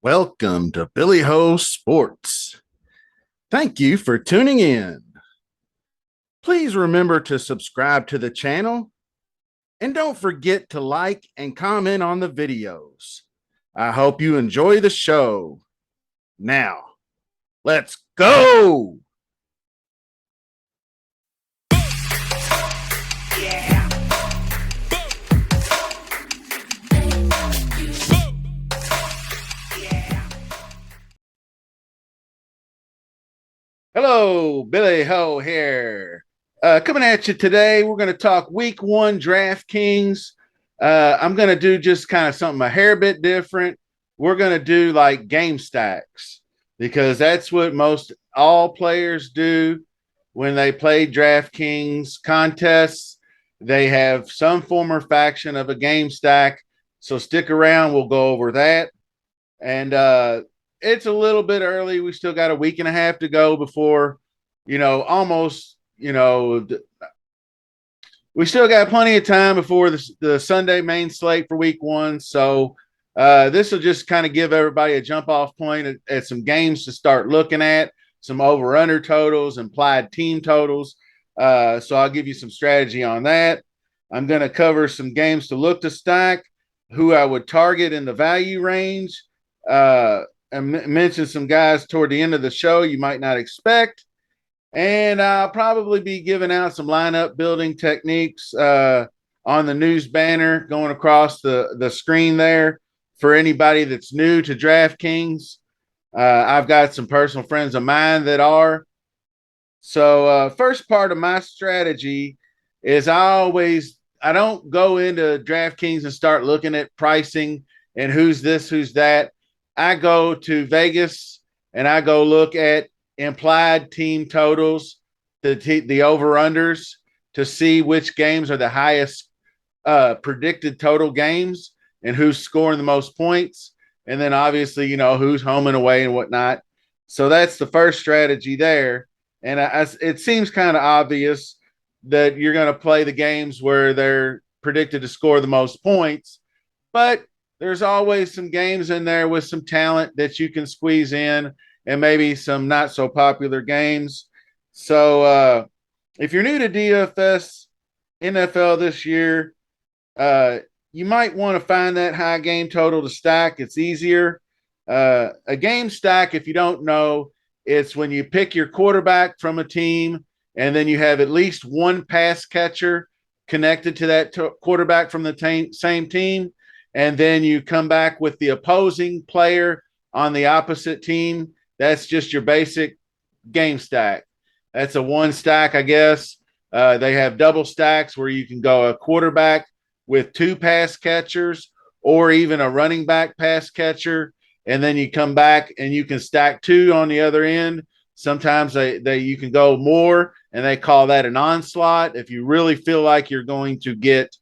Welcome to Billy Ho Sports. Thank you for tuning in. Please remember to subscribe to the channel and don't forget to like and comment on the videos. I hope you enjoy the show. Now, let's go. Hello, Billy Ho here. Coming at you today, we're going to talk week one DraftKings. I'm going to do just kind of something a hair bit different. We're going to do like game stacks because that's what most all players do when they play DraftKings contests. They have some form or faction of a game stack. So stick around. We'll go over that. And it's a little bit early. We still got a week and a half to go before, almost, we still got plenty of time before the Sunday main slate for week one. So this will just kind of give everybody a jump off point at some games to start looking at, some over under totals, implied team totals. So I'll give you some strategy on that. I'm going to cover some games to look to stack, who I would target in the value range. And mention some guys toward the end of the show you might not expect. And I'll probably be giving out some lineup building techniques on the news banner going across the screen there for anybody that's new to DraftKings. I've got some personal friends of mine that are. So first part of my strategy is I don't go into DraftKings and start looking at pricing and who's this, who's that. I go to Vegas and I go look at implied team totals, the over-unders, to see which games are the highest predicted total games and who's scoring the most points. And then obviously, who's home and away and whatnot. So that's the first strategy there. And it seems kind of obvious that you're going to play the games where they're predicted to score the most points. But there's always some games in there with some talent that you can squeeze in and maybe some not so popular games. So if you're new to DFS NFL this year, you might want to find that high game total to stack. It's easier. A game stack, if you don't know, it's when you pick your quarterback from a team and then you have at least one pass catcher connected to that quarterback from the same team. And then you come back with the opposing player on the opposite team. That's just your basic game stack. That's a one stack, I guess. They have double stacks where you can go a quarterback with two pass catchers or even a running back pass catcher. And then you come back and you can stack two on the other end. Sometimes you can go more, and they call that an onslaught. If you really feel like you're going to get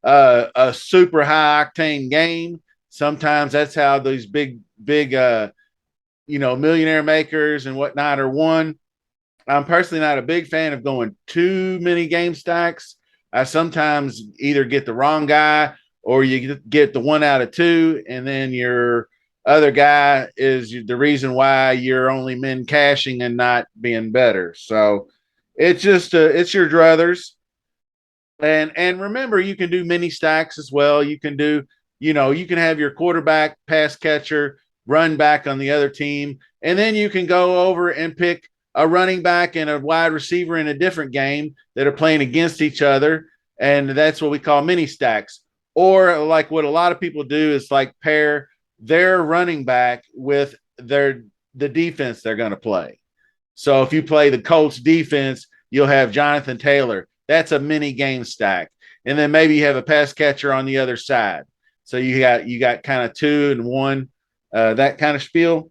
a super high octane game, sometimes that's how these big millionaire makers and whatnot are won. I'm personally not a big fan of going too many game stacks. I sometimes either get the wrong guy or you get the 1 out of 2, and then your other guy is the reason why you're only min cashing and not being better. So it's just it's your druthers. And remember, you can do mini stacks as well. You can do, you can have your quarterback, pass catcher, run back on the other team, and then you can go over and pick a running back and a wide receiver in a different game that are playing against each other, and that's what we call mini stacks. Or like what a lot of people do is like pair their running back with the defense they're going to play. So if you play the Colts defense, you'll have Jonathan Taylor. That's a mini game stack. And then maybe you have a pass catcher on the other side. So you got kind of 2 and 1, that kind of spiel.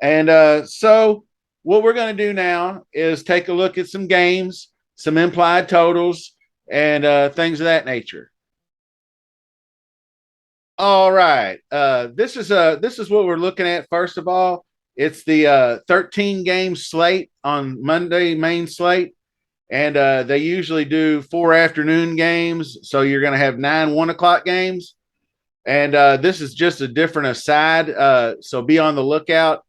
And so what we're going to do now is take a look at some games, some implied totals, and things of that nature. All right. This is what we're looking at. First of all, it's the 13 game slate on Monday main slate. And they usually do 4 afternoon games. So you're going to have 9 1 o'clock games. And this is just a different aside. So be on the lookout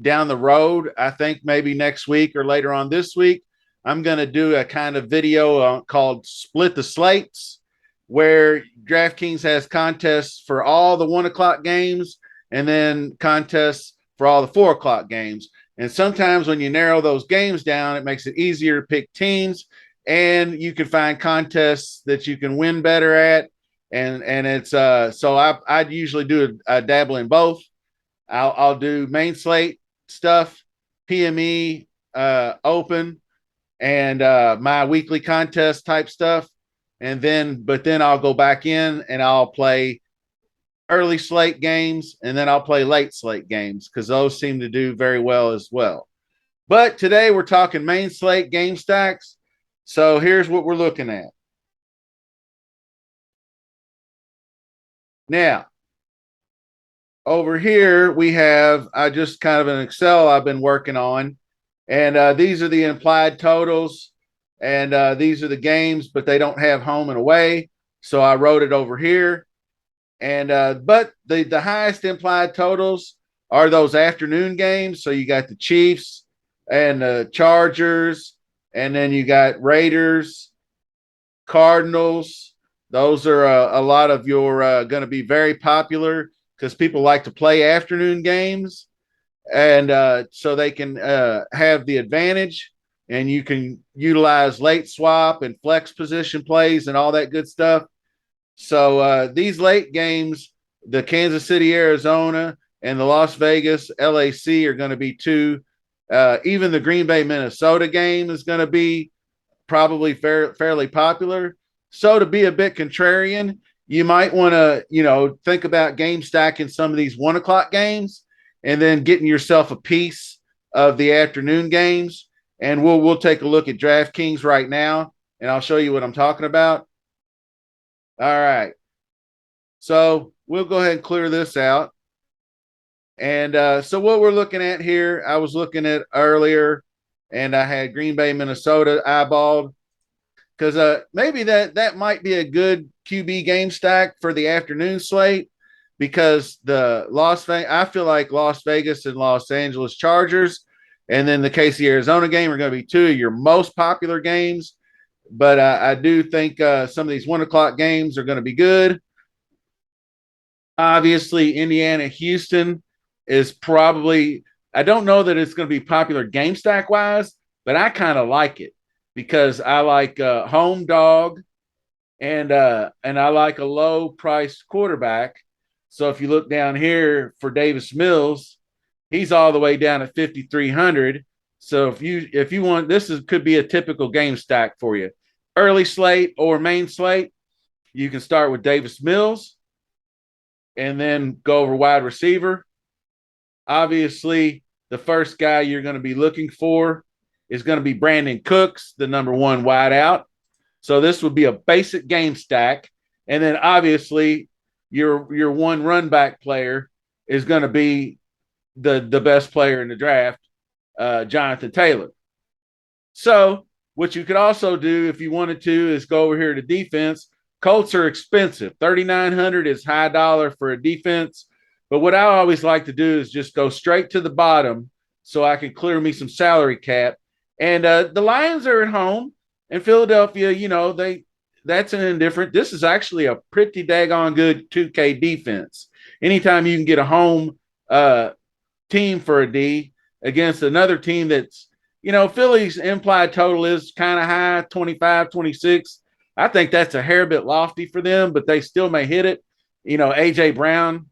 down the road. I think maybe next week or later on this week, I'm going to do a kind of video called Split the Slates, where DraftKings has contests for all the 1 o'clock games and then contests for all the 4 o'clock games. And sometimes when you narrow those games down, it makes it easier to pick teams, and you can find contests that you can win better at. And it's so I'd usually do a dabble in both. I'll do main slate stuff, PME, open, and my weekly contest type stuff. But then I'll go back in and I'll play early slate games, and then I'll play late slate games because those seem to do very well as well. But today we're talking main slate game stacks. So here's what we're looking at. Now, over here we have just kind of an Excel I've been working on, and these are the implied totals, and these are the games, but they don't have home and away, so I wrote it over here. And but the highest implied totals are those afternoon games. So you got the Chiefs and the Chargers, and then you got Raiders, Cardinals. Those are a lot of your going to be very popular because people like to play afternoon games, and so they can have the advantage. And you can utilize late swap and flex position plays and all that good stuff. So these late games, the Kansas City, Arizona, and the Las Vegas, LAC are going to be two. Even the Green Bay, Minnesota game is going to be probably fairly popular. So to be a bit contrarian, you might want to, think about game stacking some of these 1 o'clock games and then getting yourself a piece of the afternoon games. And we'll take a look at DraftKings right now, and I'll show you what I'm talking about. All right. So we'll go ahead and clear this out. And so what we're looking at here, I was looking at earlier, and I had Green Bay, Minnesota eyeballed because maybe that might be a good QB game stack for the afternoon slate, because I feel like Las Vegas and Los Angeles Chargers and then the KC Arizona game are going to be two of your most popular games. But I do think some of these 1 o'clock games are going to be good. Obviously, Indiana, Houston is probably, I don't know that it's going to be popular game stack wise, but I kind of like it because I like home dog, and I like a low priced quarterback. So if you look down here for Davis Mills, he's all the way down at 5,300. So if you want, could be a typical game stack for you. Early slate or main slate, you can start with Davis Mills and then go over wide receiver. Obviously, the first guy you're going to be looking for is going to be Brandon Cooks, the number one wide out. So this would be a basic game stack. And then obviously your one run back player is going to be the best player in the draft, Jonathan Taylor. So what you could also do if you wanted to is go over here to defense. Colts are expensive. 3,900 is high dollar for a defense. But what I always like to do is just go straight to the bottom so I can clear me some salary cap. And the Lions are at home, and Philadelphia, that's an indifferent. This is actually a pretty daggone good 2K defense. Anytime you can get a home team for a D against another team that's, Philly's implied total is kind of high, 25, 26. I think that's a hair bit lofty for them, but they still may hit it. A.J. Brown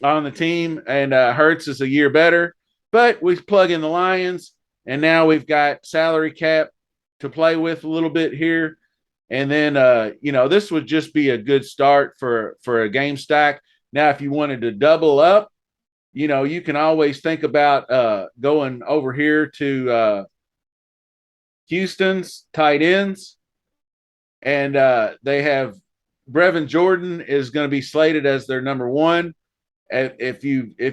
on the team, and Hurts is a year better. But we plug in the Lions, and now we've got salary cap to play with a little bit here. And then, this would just be a good start for a game stack. Now, if you wanted to double up, you can always think about going over here to Houston's tight ends. And they have Brevin Jordan is going to be slated as their number one. If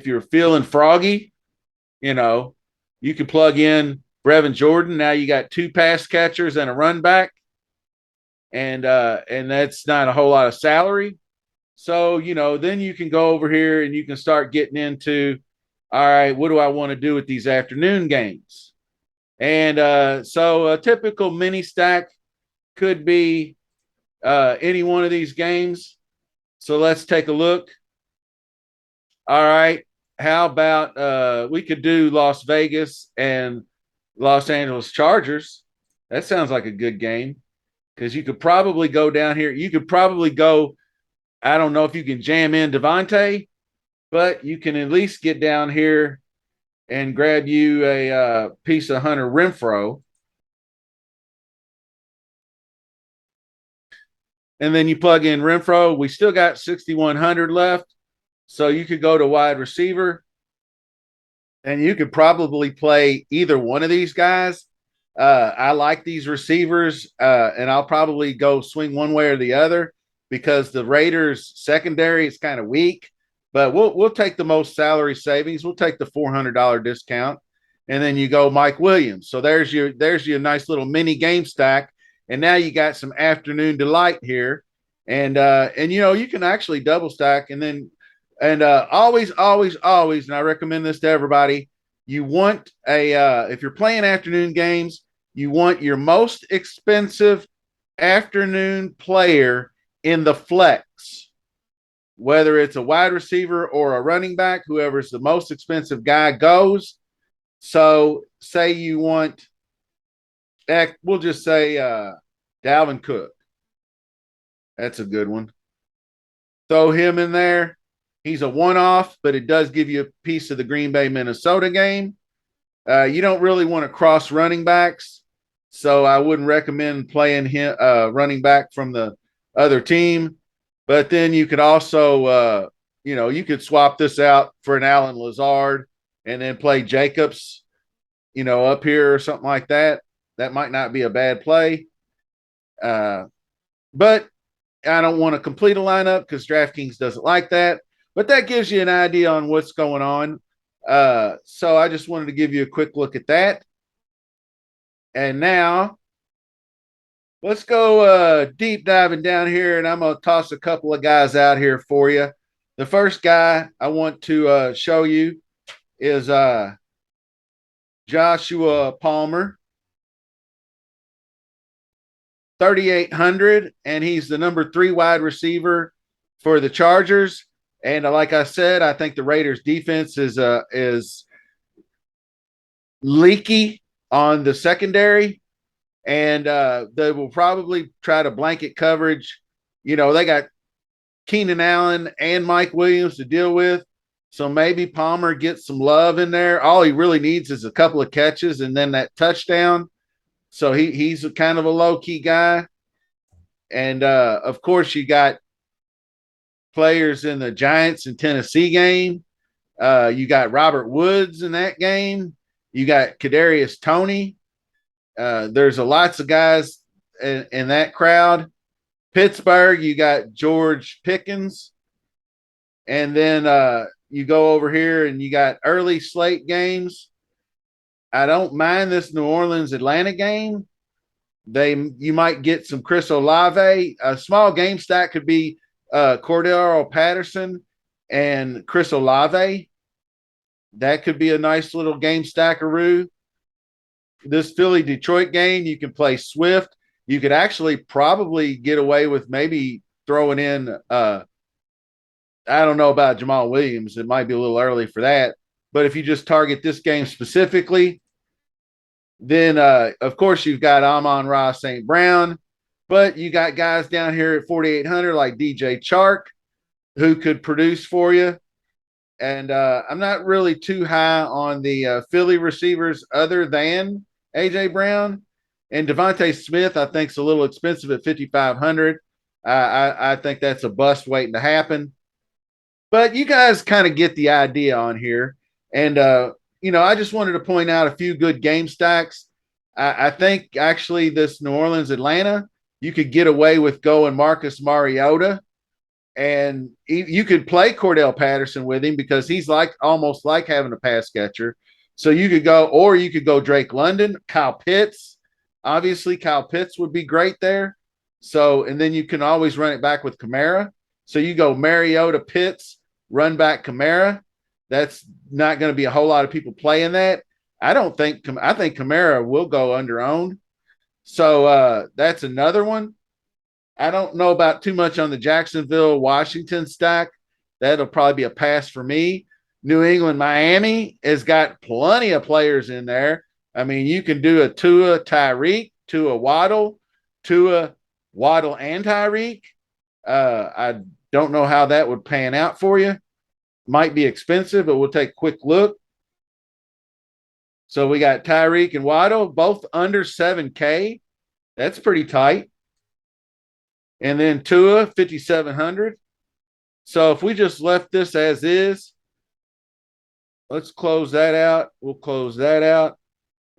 you're feeling froggy, you can plug in Brevin Jordan. Now you got two pass catchers and a run back, and that's not a whole lot of salary. So, then you can go over here and you can start getting into, all right, what do I want to do with these afternoon games? And so a typical mini stack could be any one of these games. So let's take a look. All right. How about we could do Las Vegas and Los Angeles Chargers? That sounds like a good game because you could probably go down here. You could probably go. I don't know if you can jam in Devontae, but you can at least get down here and grab you a piece of Hunter Renfro. And then you plug in Renfro. We still got 6,100 left. So you could go to wide receiver and you could probably play either one of these guys. I like these receivers, and I'll probably go swing one way or the other because the Raiders secondary is kind of weak. But we'll take the most salary savings. We'll take the $400 discount, and then you go Mike Williams. So there's your nice little mini game stack, and now you got some afternoon delight here, and you can actually double stack, and then always, and I recommend this to everybody. You want if you're playing afternoon games, you want your most expensive afternoon player in the flex, whether it's a wide receiver or a running back, whoever's the most expensive guy goes. So say you want, we'll just say Dalvin Cook. That's a good one. Throw him in there. He's a one-off, but it does give you a piece of the Green Bay, Minnesota game. You don't really want to cross running backs, so I wouldn't recommend playing him running back from the other team. But then you could also, you could swap this out for an Allen Lazard and then play Jacobs, up here or something like that. That might not be a bad play. But I don't want to complete a lineup because DraftKings doesn't like that. But that gives you an idea on what's going on. So I just wanted to give you a quick look at that. And now let's go deep diving down here, and I'm going to toss a couple of guys out here for you. The first guy I want to show you is Joshua Palmer, 3,800, and he's the number 3 wide receiver for the Chargers. And like I said, I think the Raiders defense is leaky on the secondary, and they will probably try to blanket coverage. They got Keenan Allen and Mike Williams to deal with, so maybe Palmer gets some love in there. All he really needs is a couple of catches and then that touchdown. So he's a kind of a low-key guy. And, of course, you got players in the Giants and Tennessee game. You got Robert Woods in that game. You got Kadarius Toney. There's lots of guys in that crowd. Pittsburgh, you got George Pickens. And then you go over here and you got early slate games. I don't mind this New Orleans Atlanta game. You might get some Chris Olave. A small game stack could be Cordero Patterson and Chris Olave. That could be a nice little game stackaroo. This Philly Detroit game, you can play Swift. You could actually probably get away with maybe throwing in I don't know about Jamal Williams. It might be a little early for that. But if you just target this game specifically, then of course you've got Amon-Ra St. Brown, but you got guys down here at 4,800 like DJ Chark who could produce for you. And I'm not really too high on the Philly receivers other than A.J. Brown. And Devontae Smith, I think, is a little expensive at 5,500. I think that's a bust waiting to happen. But you guys kind of get the idea on here. And, I just wanted to point out a few good game stacks. I think, actually, this New Orleans Atlanta, you could get away with going Marcus Mariota. And you could play Cordell Patterson with him because he's almost like having a pass catcher. So you could go Drake London, Kyle Pitts. Obviously, Kyle Pitts would be great there. So, and then you can always run it back with Kamara. So you go Mariota, Pitts, run back Kamara. That's not going to be a whole lot of people playing that. I think Kamara will go under owned. So that's another one. I don't know about too much on the Jacksonville, Washington stack. That'll probably be a pass for me. New England, Miami has got plenty of players in there. I mean, you can do a Tua, Tyreek, Tua, Waddle, Tua, Waddle, and Tyreek. I don't know how that would pan out for you. Might be expensive, but we'll take a quick look. So we got Tyreek and Waddle, both under 7K. That's pretty tight. And then Tua, 5,700. So if we just left this as is, let's close that out. We'll close that out.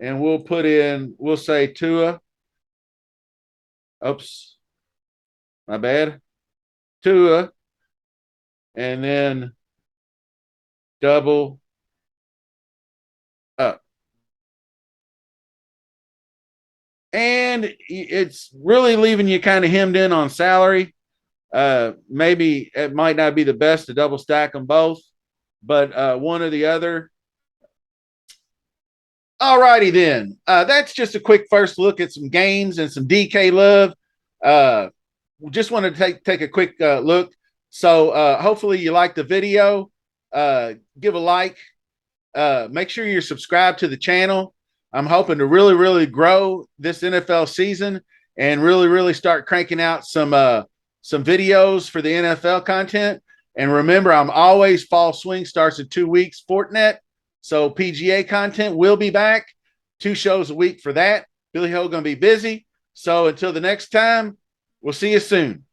And we'll put in, we'll say Tua. Oops. My bad. Tua. And then double up. And it's really leaving you kind of hemmed in on salary. Maybe it might not be the best to double stack them both, but one or the other. All righty then. That's just a quick first look at some games and some DK love. Just wanted to take a quick look. So hopefully you like the video. Give a like. Make sure you're subscribed to the channel. I'm hoping to really, really grow this NFL season and really, really start cranking out some videos for the NFL content. And remember, I'm always fall swing starts in 2 weeks, Fortnite. So PGA content will be back. 2 shows a week for that. Billy Ho going to be busy. So until the next time, we'll see you soon.